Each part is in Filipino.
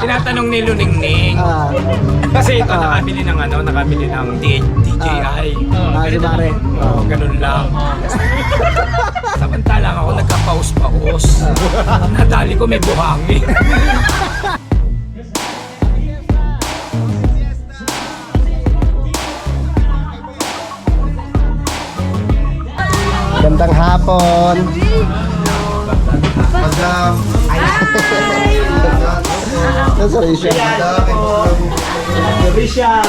tinatanong ni Luningning. Kasi ito nakabili ng nakabili ng DJI. Si pare. Ganun lang. Samantalang ako nagkapaus-paus. Nadali ko may buhangin. Gandang hapon. Madam. Nasa Risha. Risha.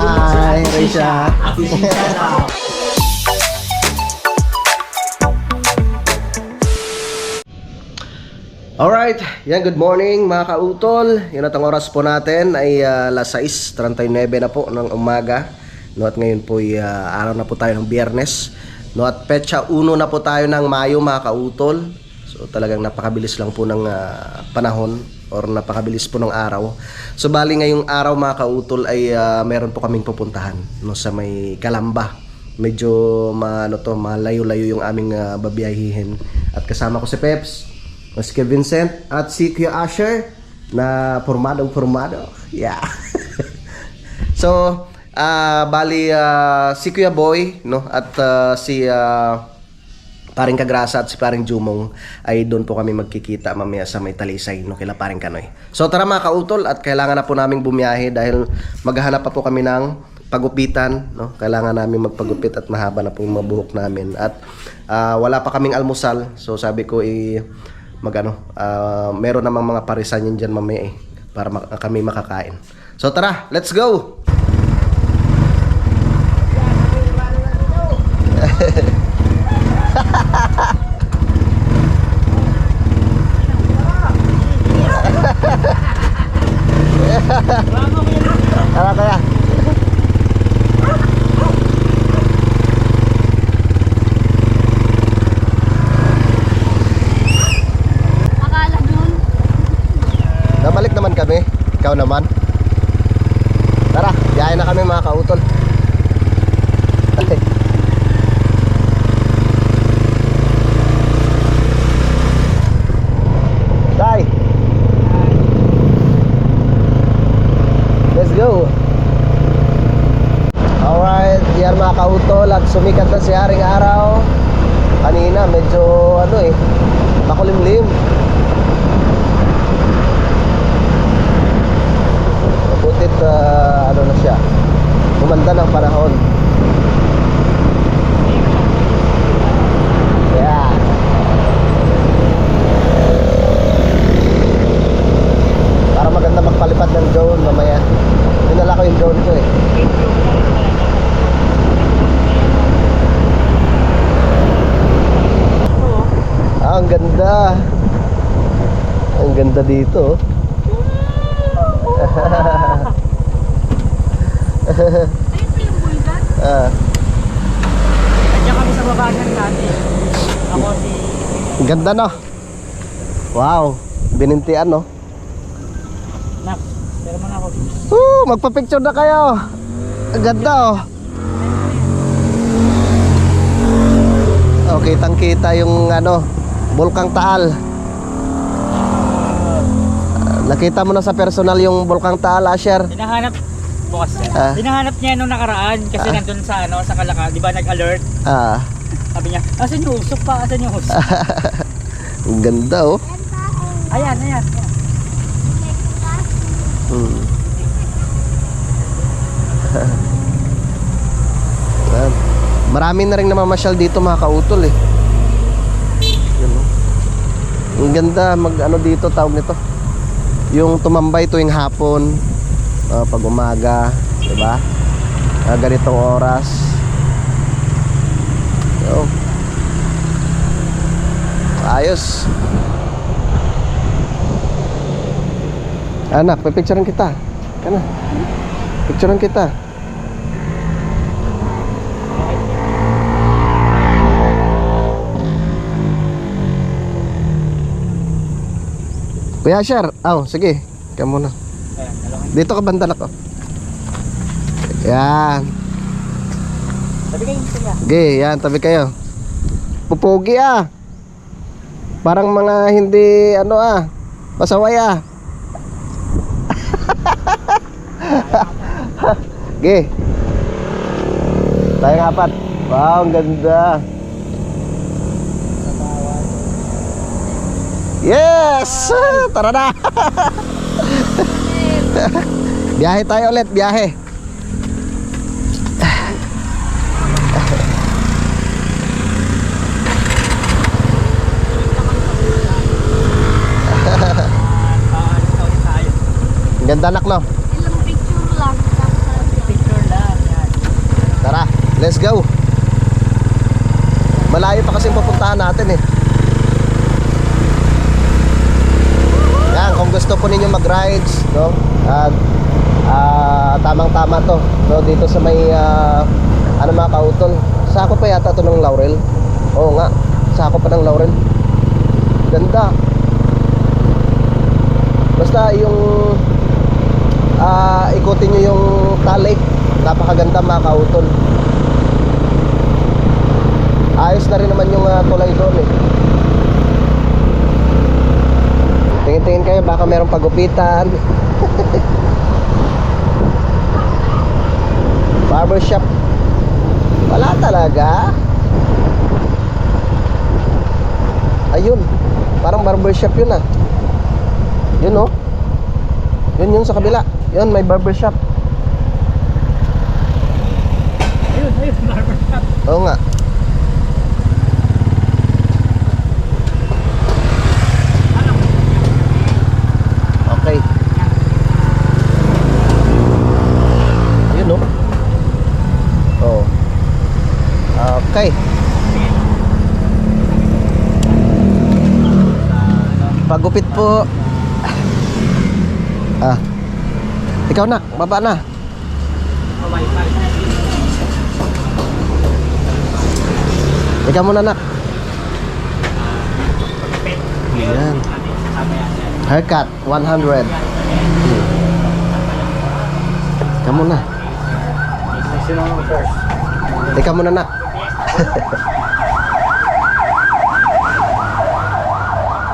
Hi, Risha. Alright, yan, good morning mga kautol. Yan at ang oras po natin ay alas 6:39 na po ng umaga. No, at ngayon po ay araw na po tayo ng Biyernes. No, at petsa 1 na po tayo ng Mayo mga kautol. So talagang napakabilis lang po ng panahon or napakabilis po ng araw. So bali ngayong araw mga kautol ay meron po kaming pupuntahan no, sa may Calamba. Medyo malayo-layo yung aming babiyahihin. At kasama ko si Peps, si Vincent at si Kuya Asher na formado. Yeah. So bali si Kuya Boy no at si Paring Kagrasa at si Paring Jumong ay doon po kami magkikita mamaya sa may Talisay no kila Paring Kanoy. So tara mga kautol, at kailangan na po naming bumiyahe dahil maghahanap pa po kami ng pagupitan no. Kailangan namin magpagupit at mahaba na po yung mabuhok namin at wala pa kaming almusal. So sabi ko meron namang mga parisan yan dyan mamaya para kami makakain. So tara, let's go! Tara kaya. Akala dun. Nabalik naman kami. Ikaw naman. Tara, biyahe na kami mga kautol. Bye. Let's go. Alright, yan mga kautol, at sumikat na si Haring Araw. Kanina medyo makulimlim. Butit na siya, gumanda ng panahon. Yeah. Para maganda magpalipad ng drone mamaya. Dinala ko yung drone ko eh. Ang ganda. Ang ganda dito. Nandiyan kami sa baba ng dati. Ako si... Ang ganda no. Wow, binintian no. Nak, pero man ako. Magpa-picture na kayo. Ang ganda oh. Okay, kitang-kita yung Bulkang Taal. Nakita mo na sa personal yung Bulkang Taal, Asher? Hinahanap bukas yan. Hinahanap niya nung nakaraan kasi nandun sa sa Kalaka, di ba nag-alert? Sabi niya, asan yung usok pa? Asan yung usok? Ang ganda oh. Ayan. Marami na rin namamasyal dito mga kautol eh. Ang ganda dito tawag nito. Yung tumambay tuwing hapon, pag umaga, 'di ba? Ganitong oras. So, ayos. Anak, pipicturean kita. Kana. Picturean kita. Kuya Asher, sige. Ikaw muna. Dito ka bandalak oh. Yan. Tabi kayo, kuya. Okay, yan, tabi kayo. Pupugi Parang mga hindi pasaway Okay. Tayong apat. Wow, ang ganda. Yes! Tara na! Biyahe tayo ulit, biyahe. Ang ganda anak, no? Ilang picture lang. Picture lang. Yan. Tara, let's go. Malayo pa kasi pupuntahan natin eh. Yan, kung gusto po ninyo mag-rides, no? At tamang-tama to, no? Dito sa may ano mga kautol. Sako pa yata to ng Laurel. Oo nga, sako pa ng Laurel. Ganda. Basta yung ikutin nyo yung Taal Lake. Napakaganda mga kautol. Ayos na rin naman yung tulay doon eh. Tingin-tingin kayo, baka merong pagupitan. Barbershop. Wala talaga. Ayun, parang barbershop yun ah. Yun oh. Yun yung sa kabila. Yun, may barbershop. Ayun, barbershop. Oo nga. Okay. Ayun oh. Oh. Okay. Pagupit po. Ikaw na, baba na. Wi-Fi. Ikaw muna nak. Ayan. Haircut 100. Ikaw muna. Ikaw muna nak.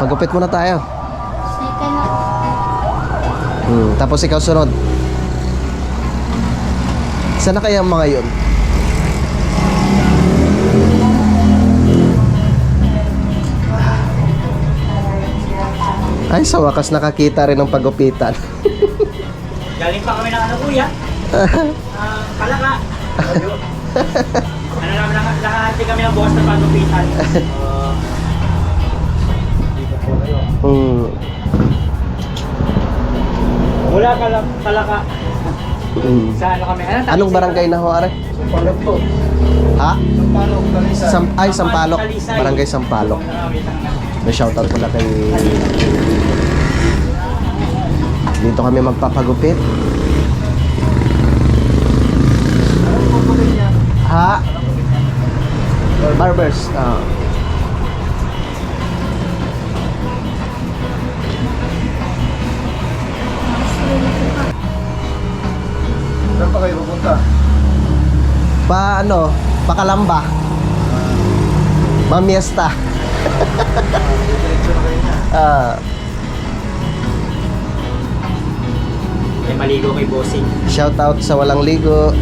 Pagupit muna tayo. Second na. Tapos ikaw sunod. Saan na kaya ang mga yun? Ay, sa wakas nakakita rin ng pagupitan. Galing pa kami ng ano kuya? Palaka. Ano namin, nakahati kami ng bukas na pagupitan. Mula Palaka. Sa ano kami? Anong barangay na ho, are? Sampalok po. Ha? Sampalok, Talisan. Sampalok. Barangay Sampalok. May shoutout pala kay... Dito kami magpapagupit. Ha? Barbers. Saan pa kayo pupunta? Pakalamba. Mamiesta. Diretso na kayo niya. May maligo kay bossing. Shoutout sa walang ligo.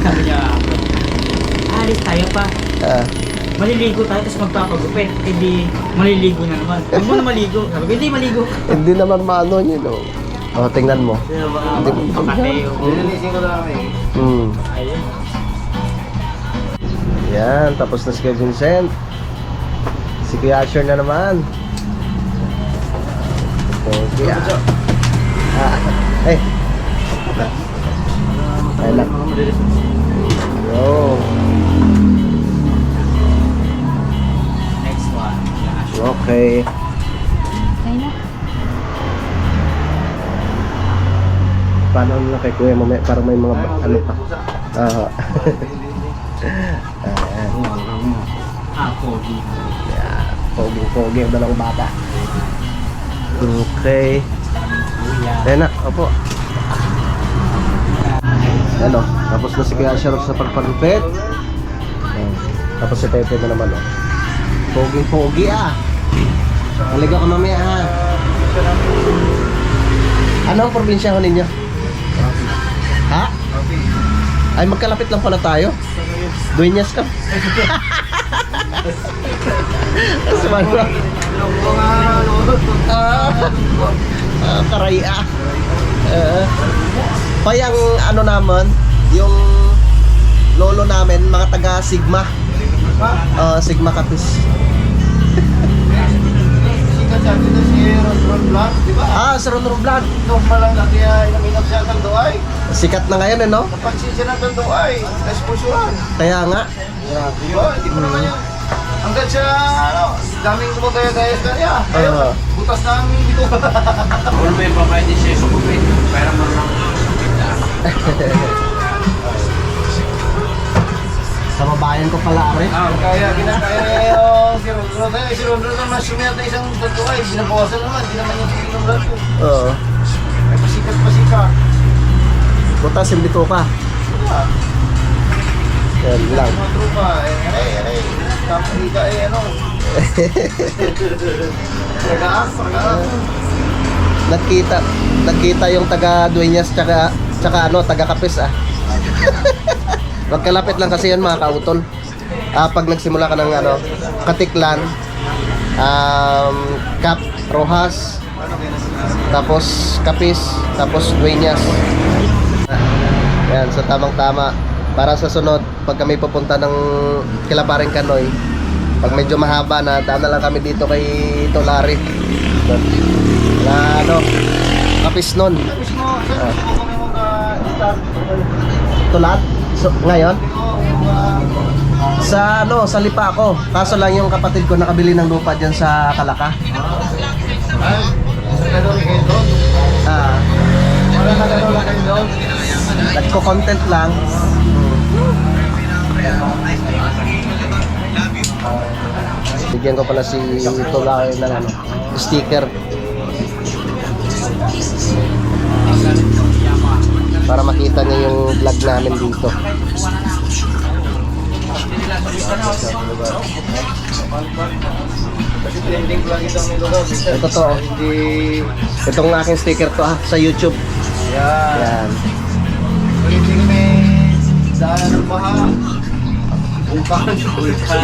Sabi niya, alis tayo pa. Maliligo tayo tapos magpapagupit. Hindi maliligo na naman. Huwag mo na maligo. Sabi ko, hindi maligo. Hindi naman maano yun, no? Oh, tingnan mo. Pakateo. Nililisin ko na kami. Ayun. Yan, tapos na si Kuya Vincent. Si Kuya Asher na naman. Okay. Ay. Ay lang. Yo. Next one. Okay. Okay na. Paano na kay Kuya mamaya para may mga ano pa. Pogi. Yeah, pogi dalawang bata. Okay. Ayan na, opo. Ano, tapos na si Kuya Asher sa pagpagupit. Tapos si Pepe na naman, oh. Pogi ah. Maligaw ka mamaya, ha. Ano ang probinsya ho ninyo? Ha? Ay, magkalapit lang pala tayo. Dueñas ka. Sumano. Karaya. Payang ano naman, yung lolo namin, mga taga Sigma. Sigma Kapis. Sikat siya dito si Ron Blanc, di ba? Sa Ron Blanc. Nung palang na kaya inaminap siya ng doay. Sikat na ngayon, no? Napansin siya ng doay. Espusuran. Kaya nga. Hindi mo naman yan. Hanggang siya, daming gumagaya-gaya sa kanya. Ayun, butas namin dito. Ano ba yung babae di siya sumupit? Pero marunong sumupit na. Sa babayan ko pala, Are. Kaya ginakaya niya yung si Ron. Si Ron na mas sumiyat na isang doay. Binabawasan naman. Hindi naman yung tingin ng lahat yun. Oo. Ay, pasikat. Butas, hindi to ka. Yan lang. Mga trupa, aray. Kapalika ano. Pagkaan. Nagkita yung taga Dueñas tsaka ano, taga Kapis Magkalapit lang kasi yun mga kautol. Pag nagsimula ka ng ano, Katiklan, Cap Rojas, tapos Kapis, tapos Dueñas. Yan, so tamang-tama. Para sa sunod, pag kami pupunta ng Kilaparing Kanoy, pag medyo mahaba na, daan na lang kami dito kay Tolari. Na ano, Kapis nun. Tulat? So, ngayon? Sa ano, sa Lipa ako. Kaso lang yung kapatid ko nakabili ng lupa dyan sa Kalaka. Nagko-content lang. Bigyan ko pala si Tolari ng ano, sticker. Para makita niya yung vlog namin dito. Kasi trending vlog itong nilugaw. Ito to. Itong aking sticker to sa YouTube. Yan. Yan. Hindi kami daanan ng baha. Vulkan.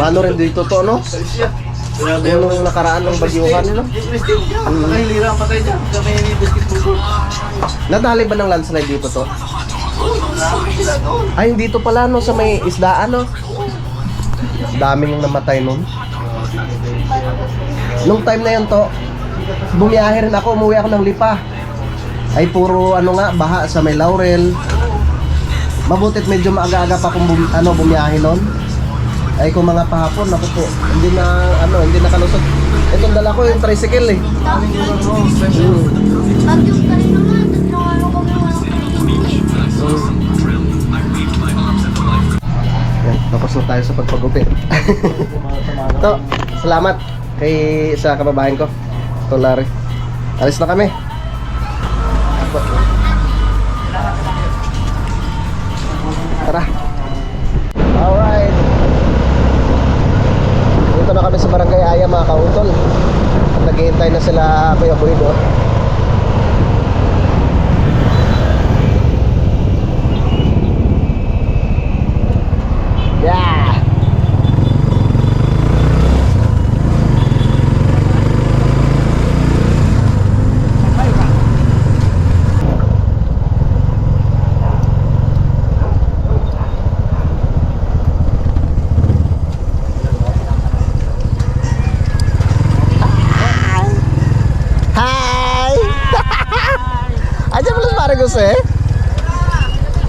Mano rin dito to, no? Siya. Yung nakaraan ng bagyuhan, no? Nakahilira ang patay dyan. Kami ni basketball court. Nadali ba ng landslide dito to? Ay, dito pala, no? Sa may isdaan, no? Daming namatay nun. Nung time na yun to, bumiyahe rin ako, umuwi ako ng Lipa. Ay puro ano nga, baha sa may Laurel. Mabutit medyo maaga-aga pa kung bumiyahe nun. Ay kung mga pahapon, ako po, hindi na kalusot. Itong dala ko yung tricycle eh. Bagyong ka rin naman. Tatlong ano kami walang Yan, tapos na tayo sa pagpagupit. Ito, salamat sa kababayan ko, Tolari. Alis na kami. Tara. Alright. Dito na kami sa Barangay Aya mga kautol. Naghihintay na sila Kuya Buido. Yeah. Hi. Aja belum pare Jose.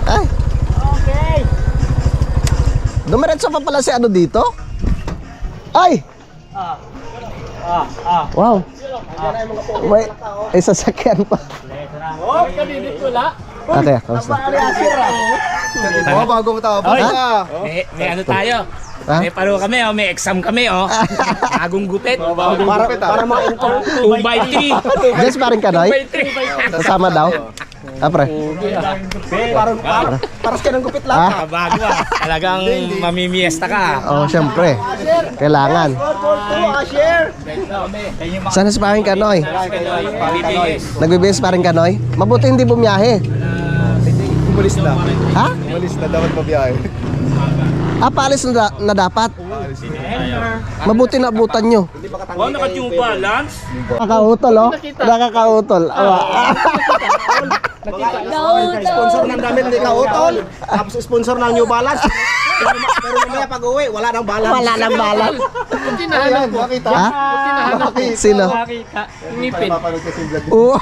Ay. Okay. Dumiretso pa pala si ano dito? Ay! Wow. May sasakyan pa. Oh, kanina wala. Okay, kamusta? Oh, bagong tao pa siya. May ano tayo? Ha? May paro kami, may exam kami, Bagong gupit. Para maka-inform. 2x3. Just paring ka, Noy? 2x3. Kasama daw? Pre. Paras ka ng gupit lang. Ah? Bago talagang mamimiesta ka. Oh, syempre. Kailangan. Sana si paring Kanoy? Nagbibihis paring Kanoy? Mabuti hindi bumiyahe. Umalis na. Ha? Umalis na, dapat mabiyahe. Paalis na dapat. Mabuti na abutan nyo. Naka-tune balance. Nakakautol, oh. Nakakautol. Sponsor ng damit ni Kautol. Tapos sponsor ng New Balance. Pero mamaya pag uwi, wala nang balance. Wala nang balat. Ayan, makita. Ha? Sino? Ngipin. Mapapanood kasi yung vlog. Oo.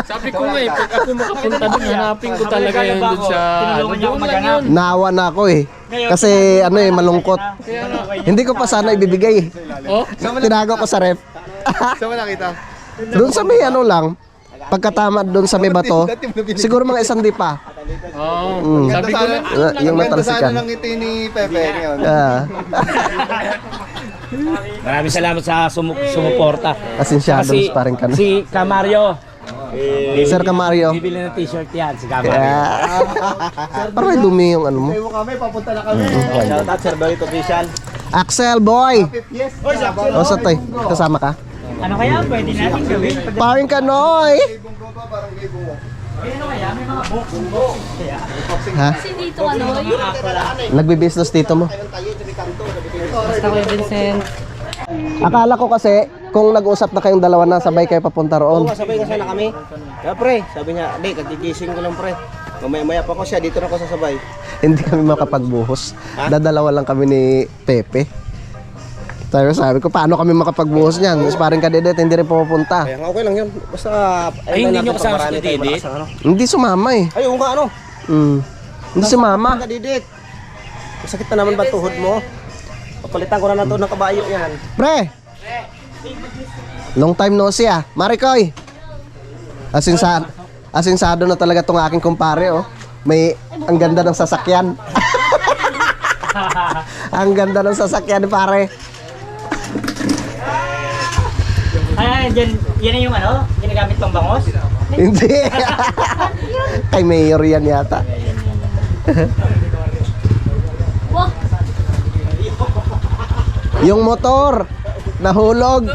Sabi ko nga pag ako makapunta doon, hanapin ko talaga yun doon sa Tinulungan niya ako doon lang maghanap. yun. Naawa na ako eh. Kasi malungkot. Hindi ko pa sana ibibigay. Oh? Tinago ko sa ref. Saan mo nakita? Doon sa may lang. Pagkatama doon sa may bato. Siguro mga isang di pa. Oo. Sabi ko na, Yung Ganda natalsikan. sana ng ngiti ni Pepe ngayon. Maraming salamat sa sumuporta. Asensyado mas parang Kanoy. Si Camario. Sir Camario. Bibili ng t-shirt yan, si Camario. Parang may dumi yung ano mo. Tayo kami, papunta na kami. Shout out, Sir Dolito Official. Axel boy! Yes. O sa tay, kasama ka? Ano kaya pwede natin gawin? Paring Kanoy! Ano kaya? May mga box. Kaya. Ha? Kasi dito ano, yung Nagbi-business dito mo? basta ko Vincent. Akala ko kasi kung nag-usap na kayong dalawa na sabay kayo papunta roon. Sabay nga sana kami. Kaya pre, sabi niya, hindi, kagigising ko lang pre. Mamaya-maya pa ko siya, dito na ako sasabay. Hindi kami makapagbuhos. Dadalawa lang kami ni Pepe. Sabi ko, paano kami makapagbuhos niyan? Mas parang kadedet, hindi rin pupunta. Kaya nga okay lang yun. Basta, Ay, hindi nyo kasama si Didit? Hindi sumama eh. Ay, oo nga ano. Hindi sumama. Kadidit. Masakit na naman ba tuhod mo? Papalitan ko na na to ng kabayo yan. Pre! Long time no see ah. Marikoy! Asinsado na talaga tong aking kumpare oh. Ang ganda ng sasakyan. Ang ganda ng sasakyan pare. Yan yung ano? Ginagamit pang bangos? Hindi. Kay Mayor yan yata. wah, Yung motor nahulog.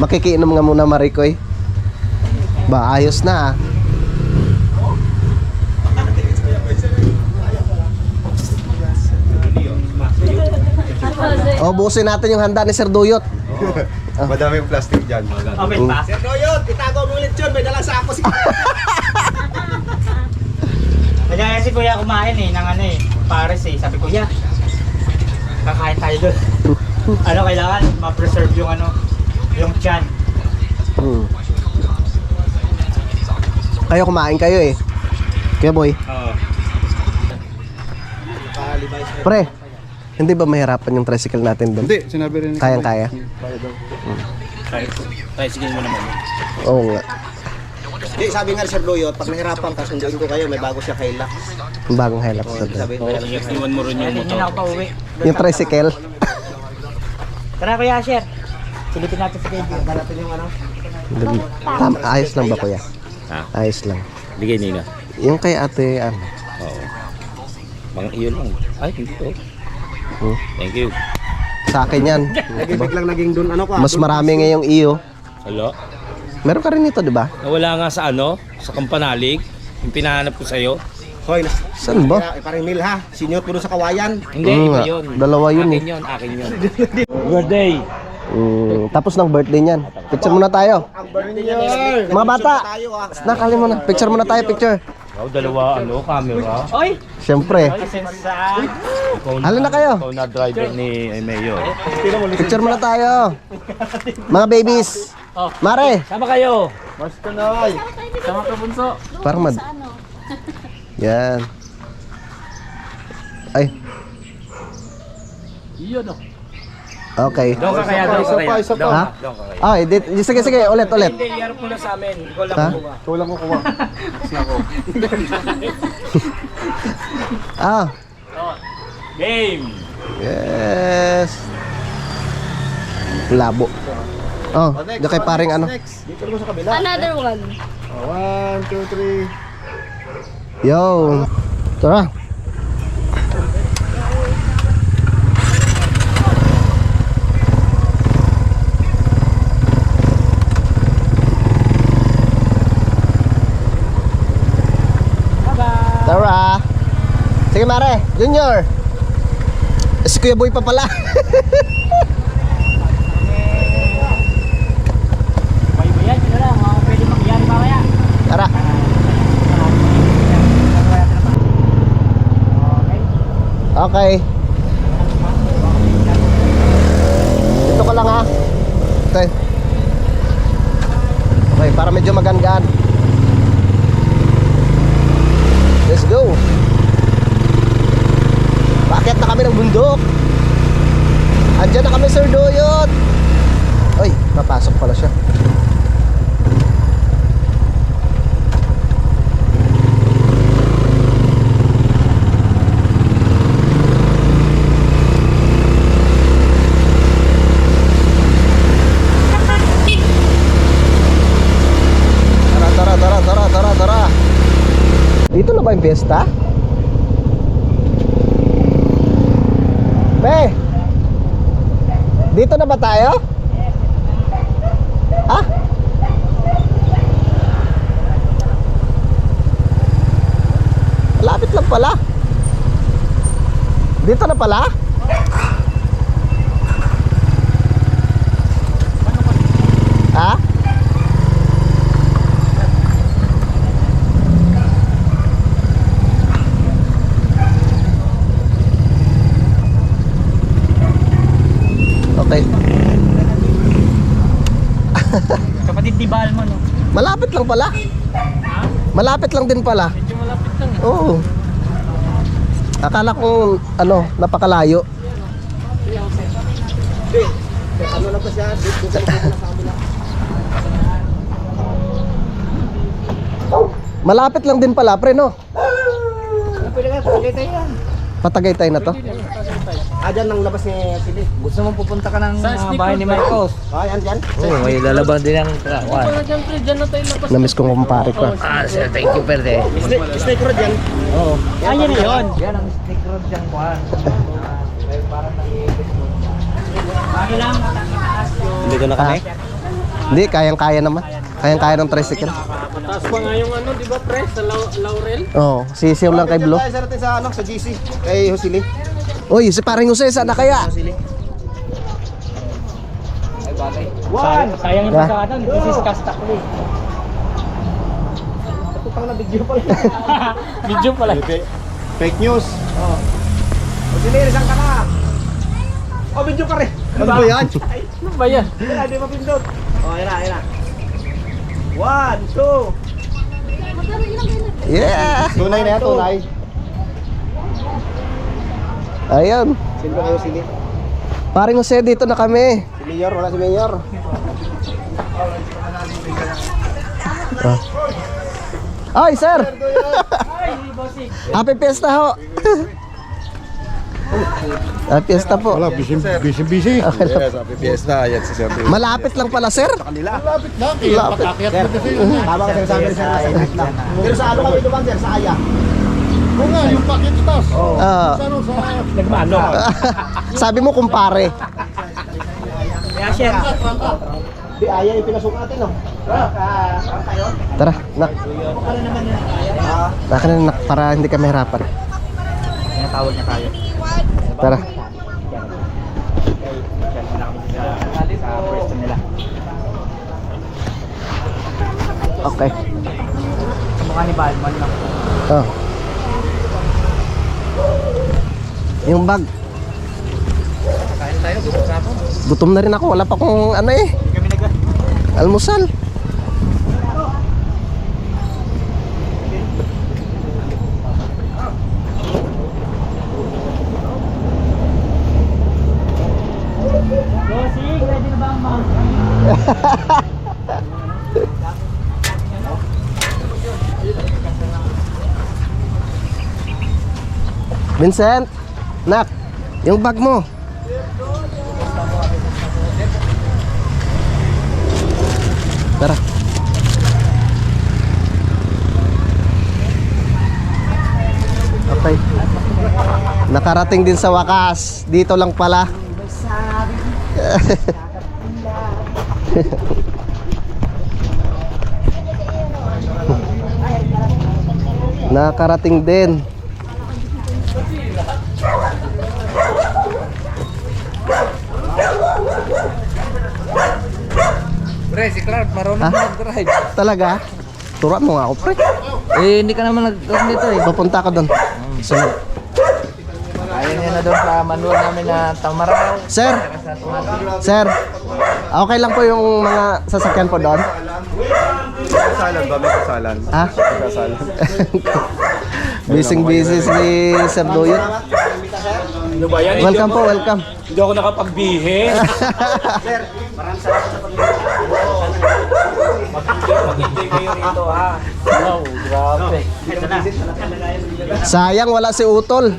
Makikiinom nga muna Marikoy. Ba ayos na ah. O busin natin yung handa ni Sir Duyot. Madami yung plastic dyan. Open pa? Sir Doyot, itago mo ulit yun. May dala sa ako si... Kaya si Kuya kumain ng ano Paris Sabi Kuya, kakain tayo doon. Ano kailangan? Ma-preserve yung yung tiyan. Kayo kumain kayo eh. Kaya boy. Oo. Pre, hindi ba mahirapan yung tricycle natin doon? Hindi, sinabi rin. Kayang-kaya? Tayo, sige mo naman. Oo nga. Hindi, sabi nga ni Sir Doyot, pag nahirapan ka, sunduin ko kayo, may bago siya kay Lax. Yung bagong Hilux na doon. Sabi, Oo, iwan mo rin yung Hindi na ako motor. pa uwi. Yung tricycle. Tara Kuya Asher. Silipin natin si Kevin. hanapin yung ano. Tama, ayos lang ba kuya? Ha? Ayos lang. Bigay nila. Yung kay ate, ano? Oo. Mga iyon lang. Ay, hindi to. Hmm. Thank you. Sa akin yan. Biglang naging doon, ano ka? Mas marami ngayong iyo. Hello? Meron ka rin ito, di ba? Nawala nga sa sa Kampanalig. Yung pinahanap ko sa'yo. Hoy, Saan ba? parang mil ha. Senior ko doon sa kawayan. Hindi, Oo iba nga. yun. Dalawa yun Akin eh. yun, akin yun. Birthday! Tapos ng birthday niyan. Picture muna tayo. Ang birthday niya. Mga bata! Tayo ha. Nakali mo na. Picture muna tayo, picture. Oh, dalawa, camera. Oy! Siyempre. Pasensya. Halin na kayo. Ikaw na driver ni Mayor. Picture muna tayo. Mga babies. Mare. Sama kayo! Basta na. Sama ka bunso. Parang mad... ano? Yan. Ay. Iyon oh. Okay. Doon ka kaya, doon ka kaya. Isa pa. Ha? Doon ka kaya. Ay, sige, sige. Ulit. Hindi, iarap mo na sa amin. Ikaw lang Ha? kumuha. Ikaw lang kukuha. Game! Yes. Labo. Oh, diyan kay paring ano. Dito naman sa kabila. Another one. 1, 2, 3. Yo. Tara. Tara. Sige mare, Junior. Si Kuya Boy pa pala. Bayan, yun na lang. Pwede mangyari mamaya. Tara. Okay. Dito ka lang ha. Okay. Okay, para medyo magaan-gaan. Let's go. Paakyat na kami ng bundok. Andyan na kami, Sir Doyot. Uy, papasok pala siya. Tara. Dito na ba yung piyesta? Be! Dito na ba tayo? Ha? Lapit lang pala. Dito na pala? Ha? Okay. Kapatid ni Balmo, no? Malapit lang pala. Malapit lang din pala. Medyo malapit lang. Oo. Akala ko ano, napakalayo. Ano lang pa siya? Dito sa kabila. Malapit lang din pala, pre, no? Pwede ka, pwede tayo yan. Patagaytay na to. Dyan ang labas ni Sili. Gusto mong pupunta ka ng Sa bahay ni Marcos? Yan, dyan. May lalabang din ang Wala dyan, pre. Dyan na tayo labas. Namiss kong kumpare ko. sir, thank you, perde. Snake road yan. Oo. Yan na yun. Yan ang snake road dyan, Juan. Parang naiibig mo. Bago lang, mataas yung... Dito na kami? Hindi, kayang-kaya naman. Kayang-kaya ng tricycle. Mataas pa nga yung ano, di ba, pre? Sa Laurel. Oo, sisiw lang kay Blo. Tayo sa natin sa GC. Kay Hosili. Uy, si paring Jose, sana kaya? Hosili. Sayang yung Ha? pagkakatan. This is Castakli. Tutang na video pala. Video pala. Fake news. Hosili, isang ka na. Video ka rin. Ano ba yan? Ano ba yan? Wala, di mapindot. Yan na. 1, 2. Yeah! Tunay na yan, tunay. Ayun. Sino ba kayo, Sili? Paring Jose, dito na kami. Si Mayor, wala si Mayor. Ay, sir! Happy Fiesta ho! Happy Fiesta po. Wala, busy. Okay lang. Happy Fiesta. Yan si Sir. Malapit lang pala, sir. Lapit na, kaya Lapit. patakyat mo kasi. Tama ka sinasabi ni Sir, nasa gitna lang. Pero sa ano kami dumaan, Sir? Sa Aya. Oo nga, yung packet tas. Ah, Sa ano, sa... Nagmano. sabi mo, kumpare. Kaya sir. Di Aya yung pinasok natin, no? Tayo? Tara, nak. Naka na, nak, para hindi ka mahirapan. Tinatawag niya tayo. Tara. Sa pwesto nila. Okay. Sa mukha ni Balmon lang. Oh. Yung bag. Kain tayo, gusto sa ako. Gutom na rin ako. Wala pa akong ano eh. Hindi kami Almusal. Bossing, ready na ba ang mga... Vincent, nak, yung bag mo. Tara. Okay. Nakarating din sa wakas. Dito lang pala. Nakarating din. Pre, si Clark, marunong Ha? mag-drive. Talaga? Turuan mo nga ako, pre. Eh, hindi ka naman nag-drive nito eh. Papunta ka doon. Sunod. Ayaw niya na doon sa manual namin na Tamaraw. Sir, sir, okay lang po yung mga sasakyan po doon? Kasalan ba? May kasalan. Ha? Kasalan. Busy si Sir Duyot. Ano ba yan? Welcome po, welcome. Hindi ako nakapagbihe. Mag-enjoy kayo rito ha. Wow, grabe. Sayang wala si Utol.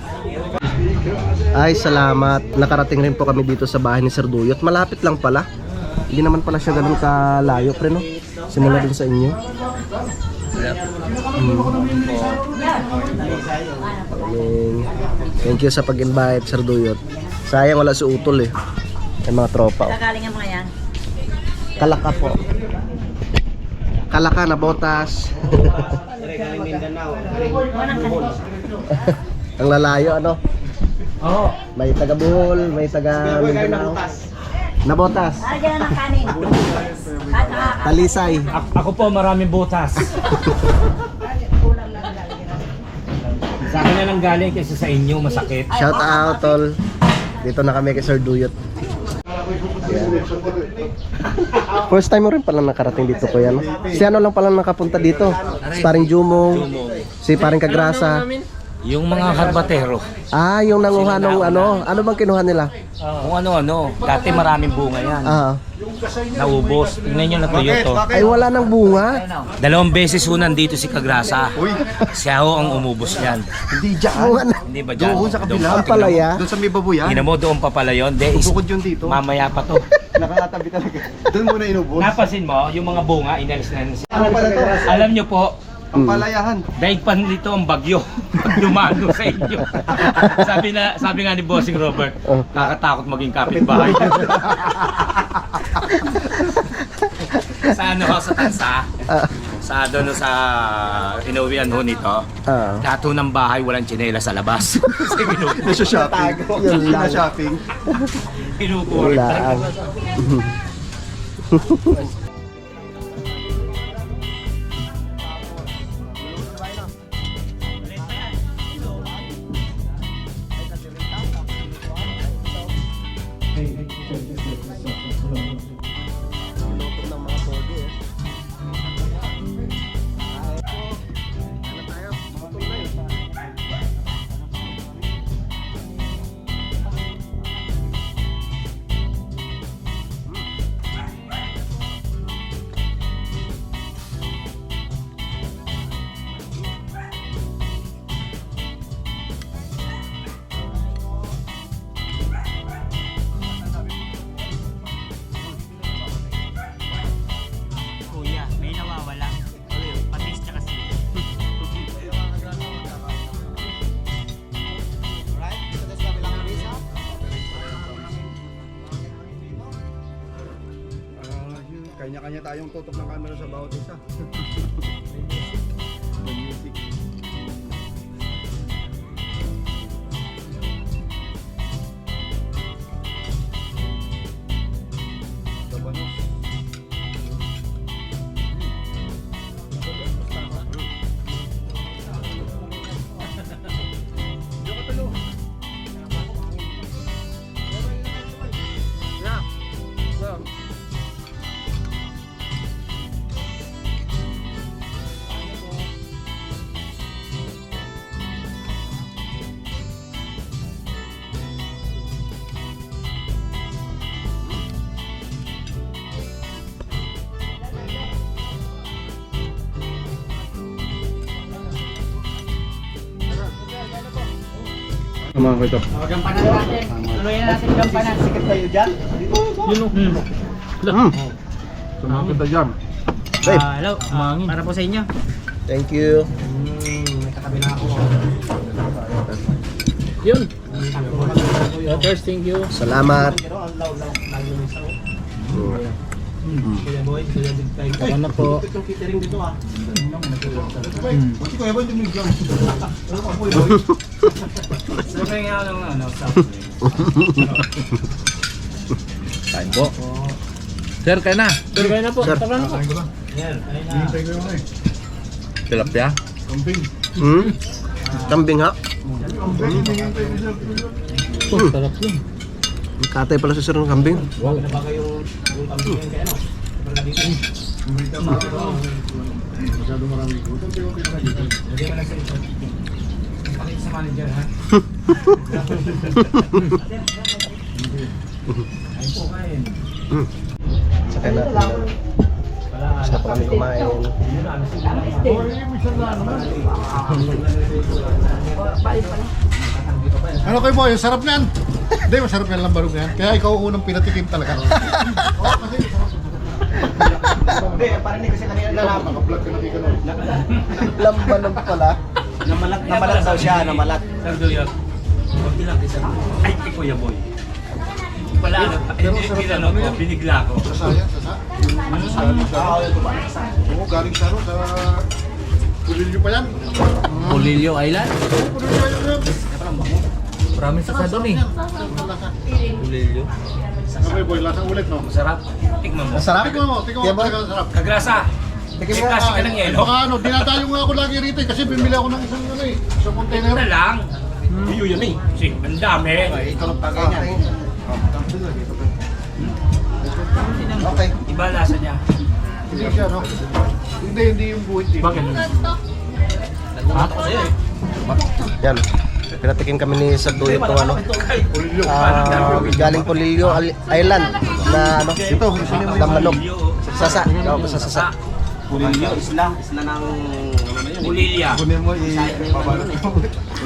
Ay, salamat. Nakarating rin po kami dito sa bahay ni Sir Duyot. Malapit lang pala. Hindi naman pala siya ganun kalayo, pre, no? Simula din sa inyo. Thank you sa pag-invite, Sir Duyot. Sayang wala si Utol eh. Yung mga tropa. Kagaling ang mga yan. Kalaka po. Kalaka na botas. Ang lalayo, ano? Oo. May taga Bohol, may taga Mindanao. Nabotas. Lagyan ng kanin. At Talisay. Ako po maraming butas. Sa akin na lang galing kaysa sa inyo, masakit. Shout out, tol. Dito na kami kay Sir Duyot. Yan. First time mo rin pala nakarating dito, kuya, no? Si ano lang pala nakapunta dito? Si paring Jumong, si paring Kagrasa. Yung mga karbatero, Ah, yung nanguha nung ano? Ano bang kinuha nila? kung ano-ano, dati maraming bunga yan. Ah. Naubos. Tingnan nyo na tuyo to. Ay, wala nang bunga. 2 beses ho nandito si Kagrasa. Siya ho ang umubos niyan. Hindi dyan. Bunga na. Hindi ba dyan? Doon sa kabila. Ang palaya. Doon sa may babuyan. Tingnan mo, doon pa pala yun. Bukod yun dito. Mamaya pa to. Nakakatabi talaga. Doon muna inubos. Napansin mo, yung mga bunga, inalis na nila. Ano pala to? Alam nyo po, Ang palayahan. dahil pa nito ang bagyo pag dumano sa inyo. sabi nga ni Bossing Robert, nakakatakot maging kapitbahay. Sa ano ho, sa tansa, sa doon sa inuwian ho nito, Ah. lahat ho ng bahay walang tsinela sa labas. Kasi Nasa-shopping. Yun lang. Nasa-shopping. kinukuha. Wala ang. Kuya, may nawawala. Patis tsaka sili. Kanya-kanya tayong tutok ng camera sa bawat isa. The music. Labanos. Mga ko ito. Gampanan natin. Tuloy na natin gampanan. Sikat kayo dyan? Hmm. Sumakit na dyan. Safe. Hello, para po sa inyo. Thank you. Yun. First, thank you. Salamat. Ako na po. Sabi nga ako ng Kain po. Sir, kain na. Sir, kayo na po. Sir. Tara na po. Tilapia. Kambing ha? Sarap yun. Katay pala si sir ng kambing. sa manager, ha? Sakay natin. Basta pa kami kumain. Ano kayo boy, sarap niyan. Hindi, masarap yan lang barog yan. Kaya ikaw unang pinatikim talaga. Hindi, parang hindi kasi kanina lalap. Naka-vlog ka nakikanood. Lambanog pala. Namalat daw siya, namalat. Sir Duyot. Huwag lang isa. Ay, kay Kuya Boy. Wala, binigla ko. Sasaya, sasa. Oo, galing siya ro sa Pulilyo pa yan. Pulilio Island. Pulilyo yan. Promise sa doon eh. Pulilyo. Okay boy, lasang ulit no? Masarap. Tikman mo. Masarap? Tingnan mo talaga sarap. Kagrasa. Tikim May mo. klase ka ng yelo. Baka ano, dinadayo nga ako lagi rito eh, kasi bumili ako ng isang ano eh, isang container. Ito na lang. Iyo yan eh. Kasi ang dami. Ito lang tagay niya. Okay. Iba lasa niya. Hindi siya no? Hindi yung buhit eh. Bakit? Yan. Pinatikim kami ni Sir Duyot to ano. Pulilyo. Galing Polillo Island na ano. Ito, Lambanog. Sasa. Gawa sa sasa. Pulilio, isla ng ano na yun. Bulilya. Kunin mo i-babalo.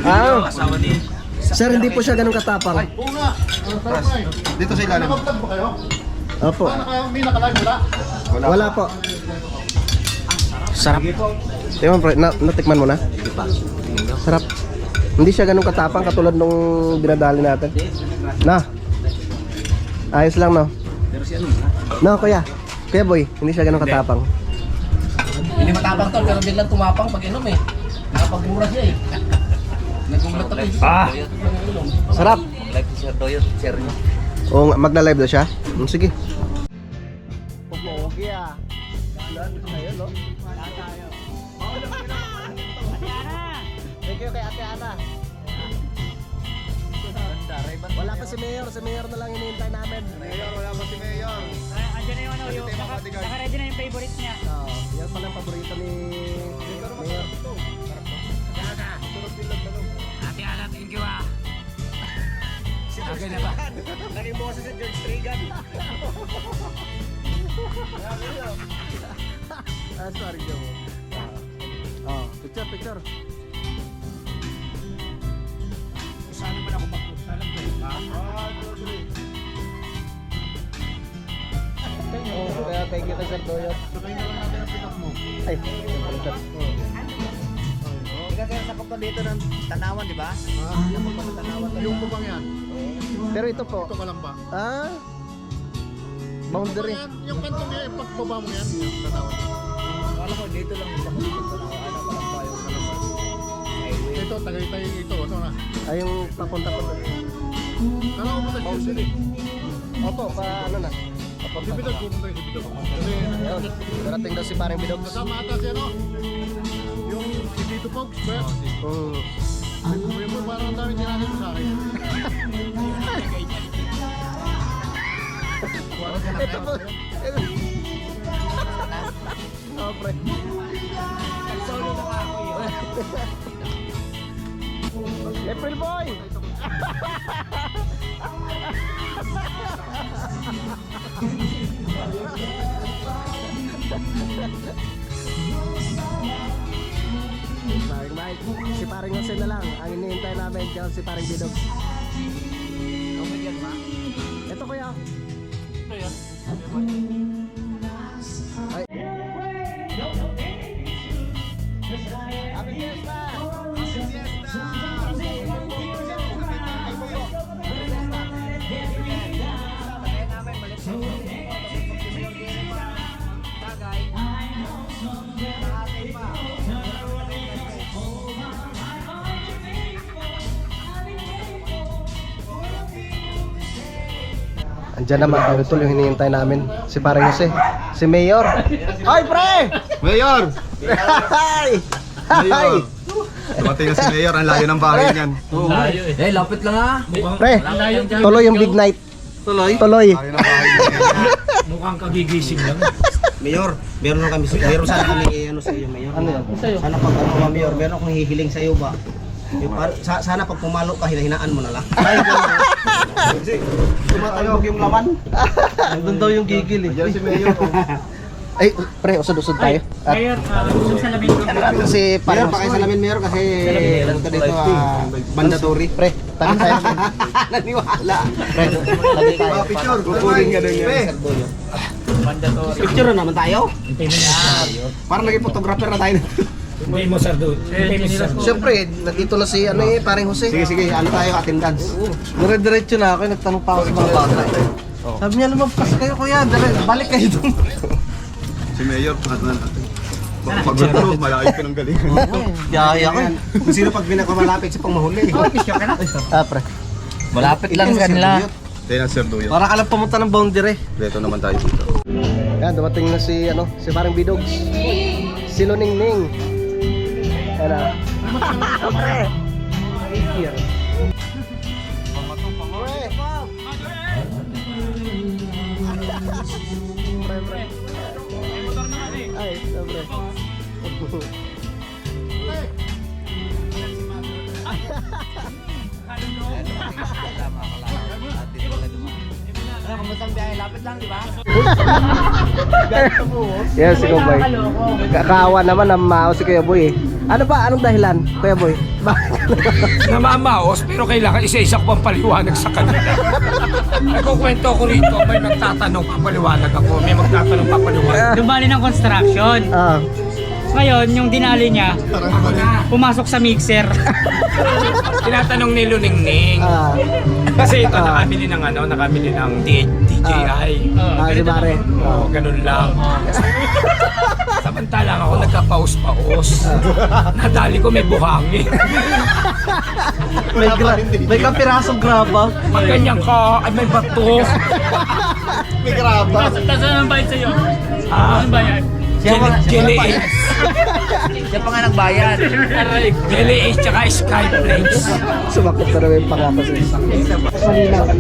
Ah, Asawa ni. sir, hindi po siya ganun katapang. Oo nga. Sarap nga eh. Dito sa ilalim. Naka-vlog ba kayo? Opo. May nakalive wala? Wala po. Sarap. Tingnan mo, pre. Natikman mo na? Sarap. Hindi siya ganun katapang katulad nung binadali natin. Na. Ayos lang, no? No, kuya. Kuya boy, hindi siya ganun katapang. Hindi matapang to, pero biglang tumapang pag inom eh. Nakapagmura siya eh. Nagulat ako eh. Sarap. Like si Sir Doyot, share niyo. O, magla-live daw siya? Sige. Thank you kay Ate Ana. Wala pa si Mayor na lang hinihintay namin. Wala pa si Mayor. Andiyan na yung ano, yung naka-ready na yung favorite niya. Yan pala ang paborito ni Mayor. Ate Ana, thank you ah. Okay na ba? Naging boses si George Reagan. Sorry, Joe. Picture. Saan naman ako magpunta lang Kaya thank you kay Sir Doyot. Sakay na lang natin ang pick-up mo. Ay, Yung bubang yan. pero ito po. Ito ka lang ba? Boundary. Yung kantong yan, pagbaba mo yan. Yung tanawan. Ito, Tagaytay ito. Ano na? Ay, yung papunta po doon. Ano ako punta siya sila? Opo, ano na. Si Bidog, pupunta yung si Bidog. Kasi Ayun, darating daw si parang Bidog. kasama ata si ano? Yung si Tito Pogs, ba? Yung parang ang dami tinasin mo sa akin. Ito po. Oh, pre. April boy! Paring Mike, si paring Jose na lang ang hinihintay namin dyan si paring Bidog. Ito kuya. Ito yan. Ay. Andyan na mga kautol yung hinihintay namin. Si Pareng Jose. Si Mayor. Ay, pre! Mayor! Hi! Mayor! Dumating na si Mayor, ang layo ng bahay niyan. Eh, lapit lang ha. Pre, tuloy yung big night. Tuloy? Tuloy. Layo ng bahay niyan. Mukhang kagigising lang. Mayor, meron sana kami ano sa iyo, Mayor. Ano yan? Sana pag ano ba, Mayor, meron akong hihiling sa iyo ba? Sana pag pumalo ka, hinahinaan mo na lang. Kasi tumatayog yung laman. Nandun daw yung gigil eh. Diyan si Mayor. Ay, pre, usod-usod tayo. At Mayor, usap sa lamin ko. si Mayor, Pareng pakay Jose. salamin, Mayor, kasi punta dito mandatory. Pre, tabi tayo. Naniwala. Pre, tabi tayo. Picture, kukunin ka din yan. Picture na naman tayo. Parang naging photographer na tayo. Hindi mo, sir, doon. Hindi mo, sir. Siyempre, nandito na si ano Pareng Jose. Sige, ano tayo, attendance. Dire-diretso na ako, nagtanong pa ako sa mga bata. Sabi niya, lumabas kayo kuya, balik kayo doon. Si Mayor, pag gusto, malaki ka ng galing. Yaya ko. Kung sino pag pinakamalapit sa pangmahuli. Ah, pre. Malapit lang kanila. Tayo na Sir Duyo. Para ka lang pumunta ng boundary. Dito naman tayo dito. Yan, dumating na si Pareng Bidogs. Si Luningning. Ano? Pre. Ay, sobre. Yes, si Kuya Boy. Kakaawa naman ang mao si Kuya Boy eh. Ano ba? Anong dahilan, Kuya Boy? Namamaos pero kailangan isa-isa ko pang paliwanag sa kanila. Nagkukwento ko rito, may nagtatanong, papaliwanag ako, may magtatanong, papaliwanag. Dumali ng construction. Ah. Ngayon, yung dinali niya, pumasok sa mixer. Tinatanong ni Luningning. Ah. Kasi ito nakabili ng DJI. Si Pare. Oo, ganun lang. Samantalang ako nagkapaus-paus. Nadali ko may buhangin. May kapirasong graba. Pag ganyan ka, ay may bato. May graba. Tapos anong bayad sa'yo? Ah, Anong bayad? Jelly Siya pa nga nagbayad. Jelly tsaka Skyflakes. Sumakit na naman yung pangapas.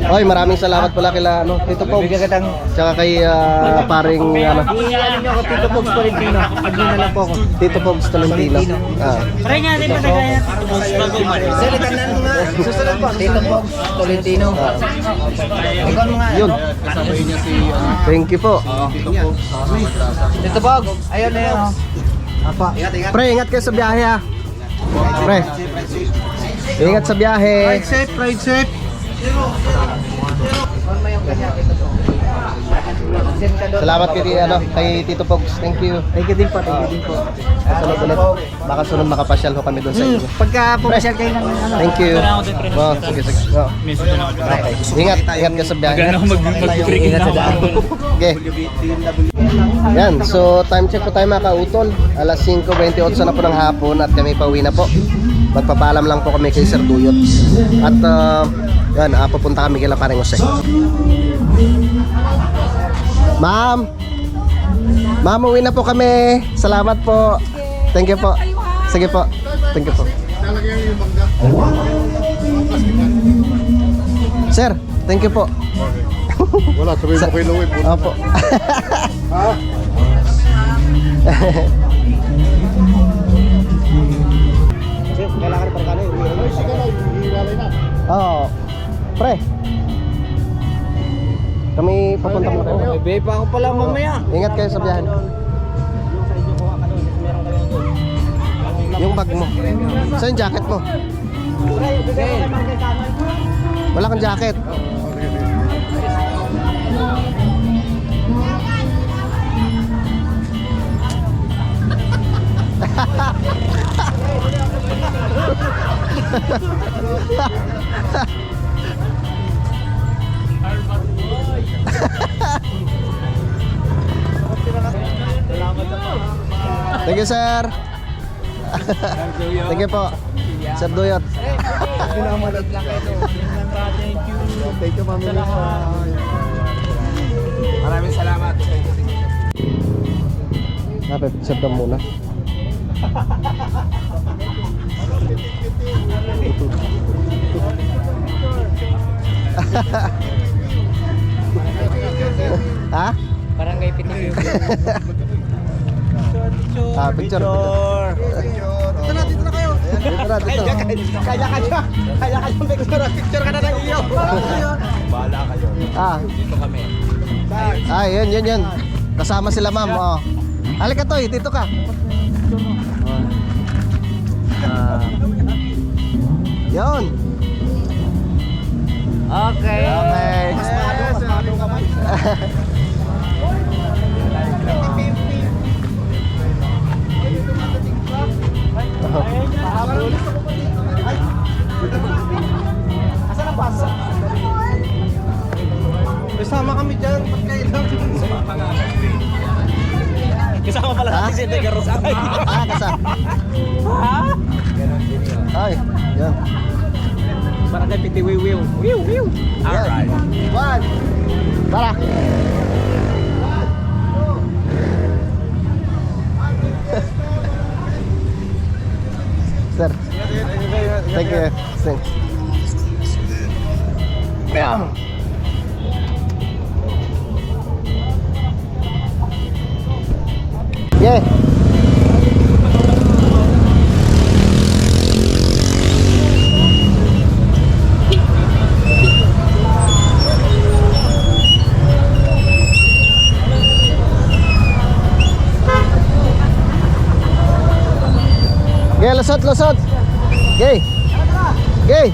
Oy, maraming salamat pala kila Tito Pogs. Tsaka kay paring Iyan niyo ako, Tito Pogs Tolentino. Pag-ina lang po ako. Tito Pogs Tolentino. Ah. Try nga din patagaya. Bago umalis. Salitanan mo nga. Susunod po. Tito Pogs Tolentino. Ikaw mo nga. Yun. Thank you po. Tito Pogs. Ayun na yun. Apa. Ingat. Pre, ingat kayo sa biyahe ha. Pre. Ingat sa biyahe. Ride safe. Salamat kay Tito Pogs. Thank you. Thank you din po. Sunod ulit. Baka sunod makapasyal ho kami doon sa inyo. Pagka pumasyal kayo ng ano. Thank you. Oh, sige. Oh. Okay. Ingat ka sa biyahe. Mag-break na ako. Okay. Yan, so time check po tayo mga kautol. Alas 5:28 na po ng hapon at kami pauwi na po. Magpapaalam lang po kami kay Sir Duyot. At yan, pupunta kami kila Pareng Jose. Ma'am, uwi na po kami. Salamat po. Thank you po. Sige po. Thank you po. Lalagyan yung bangga. Sir, thank you po. Wala, sabihin mo kay Louie. Opo. Kailangan pa rin Oo. Pre. Kami papunta muna kayo. Bebe pa ako pala mamaya. Ingat kayo sa biyahe. Yung bag mo. Saan yung jacket mo? Wala kang jacket. Thank you, sir. Thank you po. Sir Duyot. Thank you, Mami Lisa. Maraming salamat. Napipicture daw muna. Ha? Barangay PTPU. Ah, picture. Dito na kayo. Dito na, dito. Kaya picture ka na ng iyo. Ah. Dito kami. Ah, yun. Kasama sila ma'am. Oh. Halika Toy, dito ka. Ah. Yun. Okay. Okay. Asan ang basa? Kasama kami dyan. Ba't kayo lang? Kasama pala natin si Edgar Rosay. Ah, kasama. Ay, yan. Barangay PTPU. Wiw. Alright. One. Tara. Sir. Thank you. Thanks. Yeah. Lusot, lusot. Gay. Gay.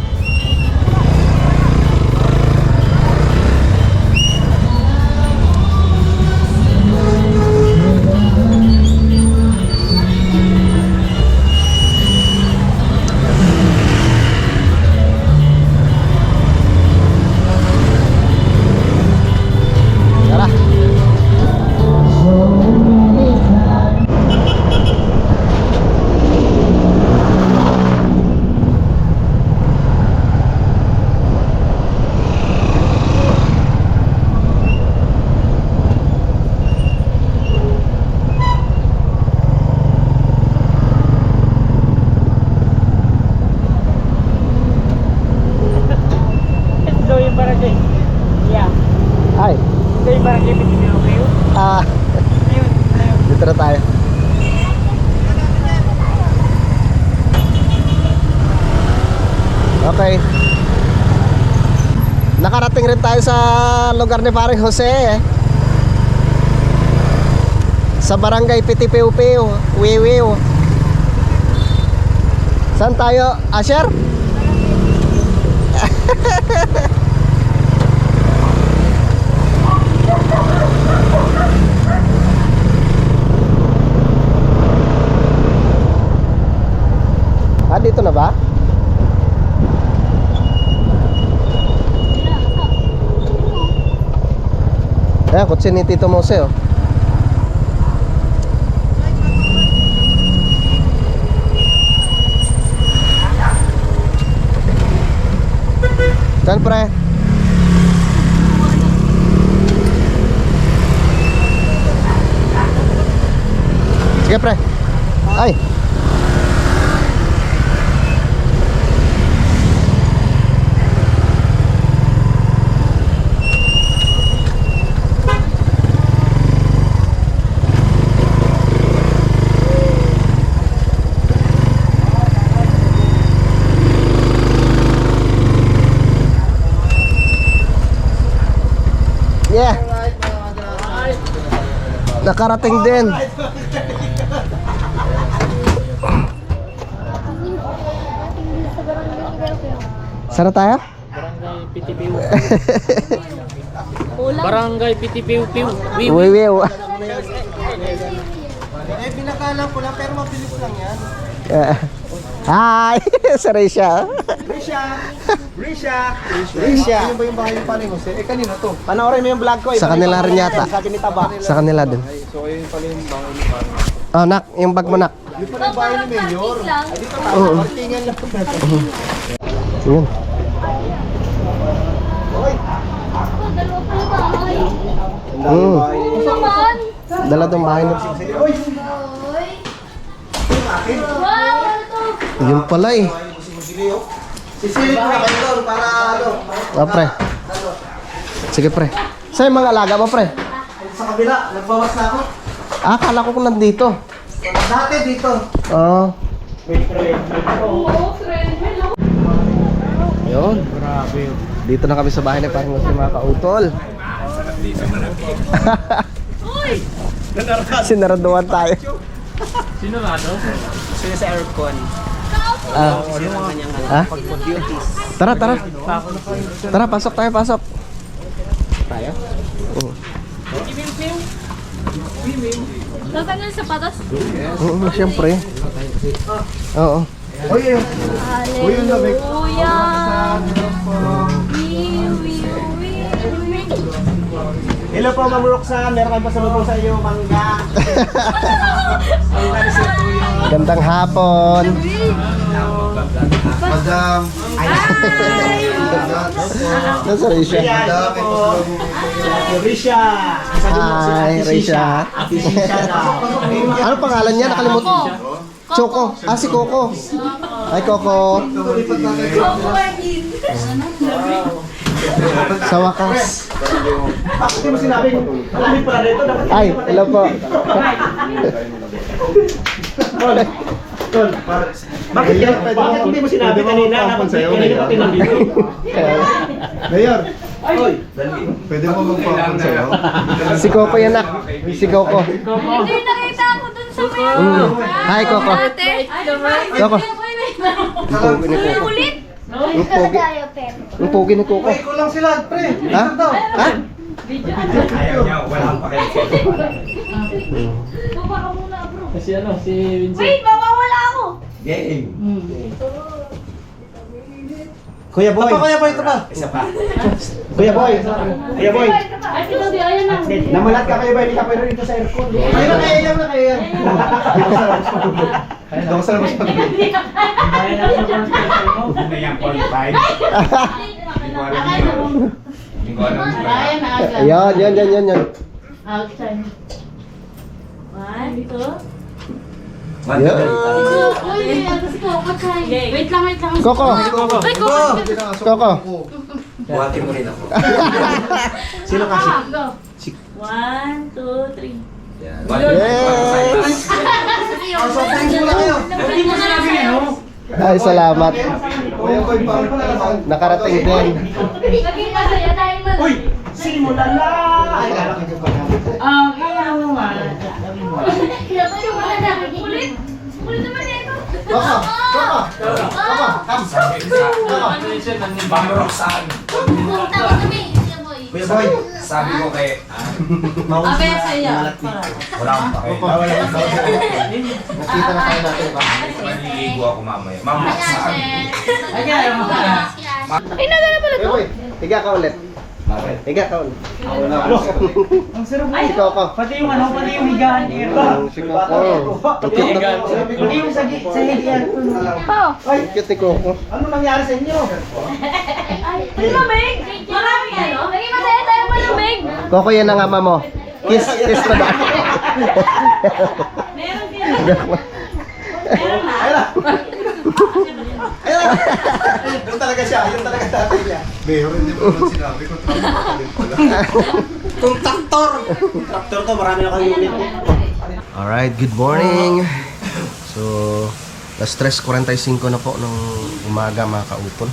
Tara. Ito yung barangay. Yeah. Ay. Ito yung barangay PTPU. Ah. Ayun. Dito na tayo. Okay. Nakarating rin tayo sa lugar ni Paring Jose sa barangay Pitipiu-Piu, Wiwiw. Saan tayo? Asher? Ah, dito na ba? Ayan, kutsi ni Tito Mose, oh. Saan, pre? Sige, pre. Ay. Yeah. Nakarating din. Sana tayo? Barangay PTPU. Barangay PTPU. Wiwiw. Eh, pinakala ko lang pero mabilis lang yan. Hi! Saray siya. Risha. Ano ba yung bahay yung Paring Jose? Eh, kanina to. Panoorin mo yung vlog ko. Sa kanila rin yata. Sabi ni Taba. Sa kanila din. So, ayun pala yung bahay ni Paring Jose. Oh, nak, yung bag mo, nak. Di pala yung bahay ni Mayor. Ay, dito tayo. Oo. Parkingan lang. Yun. Dala tong bahay na. Yun pala eh. Sisilip ko na kayo doon para ano. Pre. Sige pre. Sa'yo mga alaga mo pre? Sa kabila, nagbawas na ako. Akala ko kung nandito. Dati dito. Oo. Yun. Dito na kami sa bahay na parang si mga kautol. Sinaraduan tayo. Sinurado? Sila sa aircon. Ah. Ha? Tara, tara. Tara, pasok tayo, pasok. Tayo? Oo. Tatanggal sapatos? Oo, siyempre. Oo. Hallelujah! Hello po, Ma'am Roxanne. Meron kayong pasalubong sa inyo, mangga. Gandang hapon. Madam. Nasa Risha? Risha. Hi, Risha. Ano pangalan niya? Nakalimutan. Choco. Ah, si Coco. Hi, Coco. Sa wakas. Bakit di mo sinabing malamig pala dito? Ay, hello po. Bakit hindi mo sinabi kanina? Kanina pa tinandito. Mayor. Pwede mo magpapon sa'yo? Si Coco yan, nak. Si Coco. Hindi nakita ako dun sa may... Hi, Coco. Ate. Coco. Ang pogi ni Coco. Ulit? Ang pogi. Ang pogi ni Coco. Ay, kulang sila, pre. Ha? Ha? Ayaw niya, walang pakialam. Baba ka muna, bro. Kasi ano, si Vincent. Wait, mawawala ako. Game. Kuya Boy. Kuya Boy, ito pa. Isa pa. Kuya Boy. Kuya Boy. Ay, ito di, ayan na. Namalat ka kayo ba? Hindi ka pwede rito sa aircon. Ayun na kayo, ayun na kayo. Daw sa labas pa. Hindi na yan qualified. Hindi ko alam yun. Hindi ko alam yun. Ayan, yan. Outside. One, two. Ayan. Uy, kasi Coco tayo. Wait lang. Coco. Ay, Coco. Coco. Buhati mo rin ako. Sino kasi? Go. 1, 2, 3. Hindi mo sinabi niya, no? Ay, salamat. Kuya Boy, paano pala naman? Nakarating din. Naging masaya dahil man. Uy! Simula na! Ay, lalaki ka pa. Kaya mo man. Kinabayo mo na na. Ulit. Ulit naman ito. Coco. Ma'am Roxanne. Punta ko kami. Kuya Boy. Sabi ko kay... Abe, saya. Wala akong pakialam. Nakita na tayo natin. Maliligo ako mamaya. Ma'am Roxanne. Ay, kaya mo man. Ay, nagana pala Eh, to. boy. Higa ka ulit. Higa ka ulit. Ang sarap Si Coco. Pati yung ano, pati yung higaan aircon. Si Coco. Ang cute na. Hindi yung sa hig aircon. Pao. Ang cute ni Coco. Ano nangyari sa inyo? Ay, malamig. Maraming ano. Naging masaya tayo malamig. Coco, yan ang ama mo. Kiss na ba? Meron din. Meron na. Doon talaga siya. Yun talaga tatay niya. Mayor, hindi mo naman sinabi ko. Kontraktor! Kontraktor to, marami na kayong unit. Alright, good morning. So, alas 3:45 na po ng umaga mga kautol.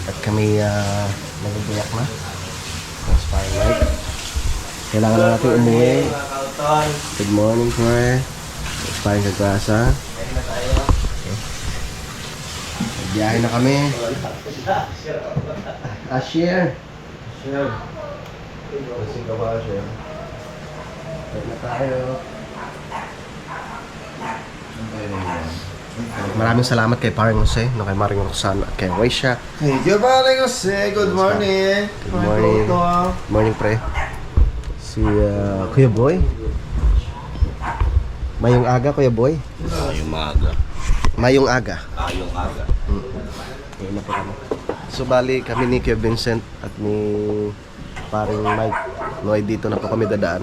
At kami nagbibiyak na. That's fine, right? Kailangan na natin umuwi. Good morning, sir. It's fine sa klasa. Biyahe na kami. Share. Kasing ka ba siya? Wait na tayo. Maraming salamat kay Paring Jose, no, kay Maring Roxanne at kay Waisha. Thank you, Paring Jose. Good morning. Good morning. Morning, pre. Si Kuya Boy. Mayong aga, Kuya Boy. Mayong aga. Ayun na po kami. So bali kami ni Kuya Vincent at ni Paring Mike No, ay dito na po kami dadaan.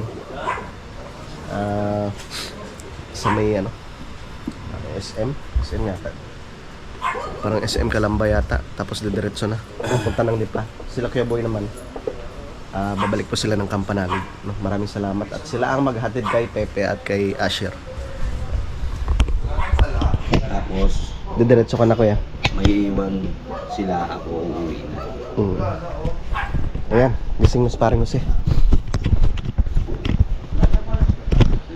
Sa may SM yata. Parang SM Calamba yata. Tapos didiretso na. Punta ng Lipa. Sila Kuya Boy naman. Babalik po sila ng Kampanalig. No, maraming salamat. At sila ang maghatid kay Pepe at kay Asher. Tapos, Didiretso ka na, Kuya. may iwan sila, ako uuwi na. Ayan, gising na si Paring Jose.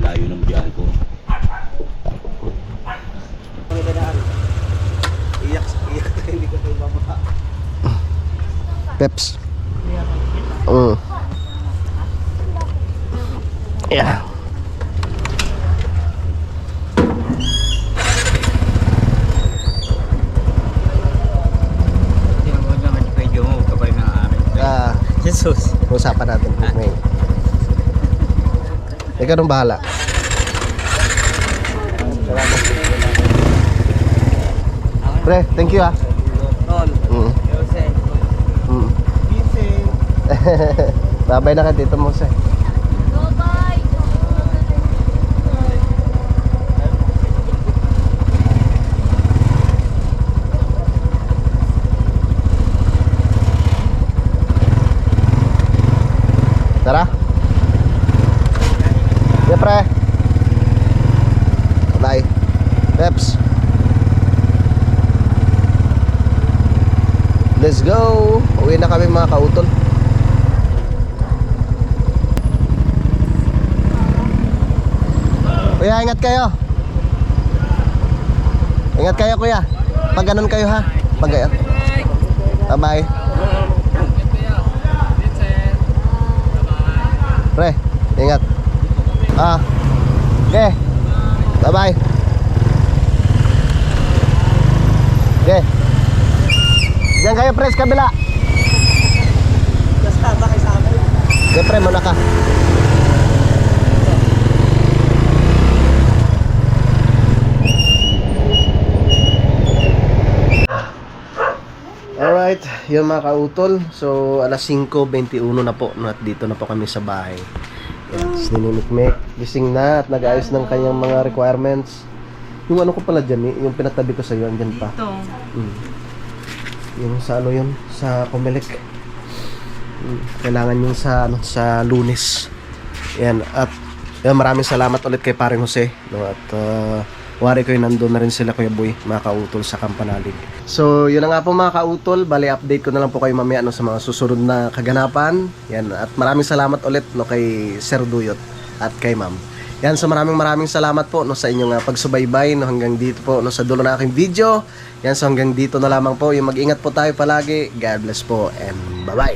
Layo ng biyahe ko. Iyak hindi ko tayo bababa. Peps. Yeah. Tinawag naman si Pedro mo, kapag ng amin. Jesus. Usapan natin po ngayon. Ikaw nung bahala. Pre, thank you ah. Babay na ka dito mo sa. Bye-bye. Tara. Ya pre. Bye. Peps. Let's go. Uwi na kami mga kautol. Kuya, ingat kayo. Ingat kayo, kuya. Pag ganun kayo ha. Pag ganun. Bye-bye. Pre, ingat. Okay. Bye-bye. Okay. Diyan kayo, pre, sa kabila. Okay, pre, muna ka. Alright, yun mga kautol. So, alas 5:21 na po. At dito na po kami sa bahay. Yan, si Ninimikmek. Gising na at nag-ayos ng kanyang mga requirements. Yung ano ko pala dyan, yung pinatabi ko sa iyo, andyan pa. Yung sa ano yun, sa Comelec. Kailangan yung sa Lunes. Yan, at yan, maraming salamat ulit kay Paring Jose. No? At wari ko nandun na rin sila Kuya Boy, mga kautol sa Kampanalig. So yun na nga po mga kautol, bali update ko na lang po kayo mamaya sa mga susunod na kaganapan. Yan, at maraming salamat ulit kay Sir Duyot at kay Ma'am. Yan, so maraming salamat po sa inyong pagsubaybay hanggang dito po sa dulo ng aking video. Yan, so hanggang dito na lamang po. Yung mag-ingat po tayo palagi. God bless po and bye-bye.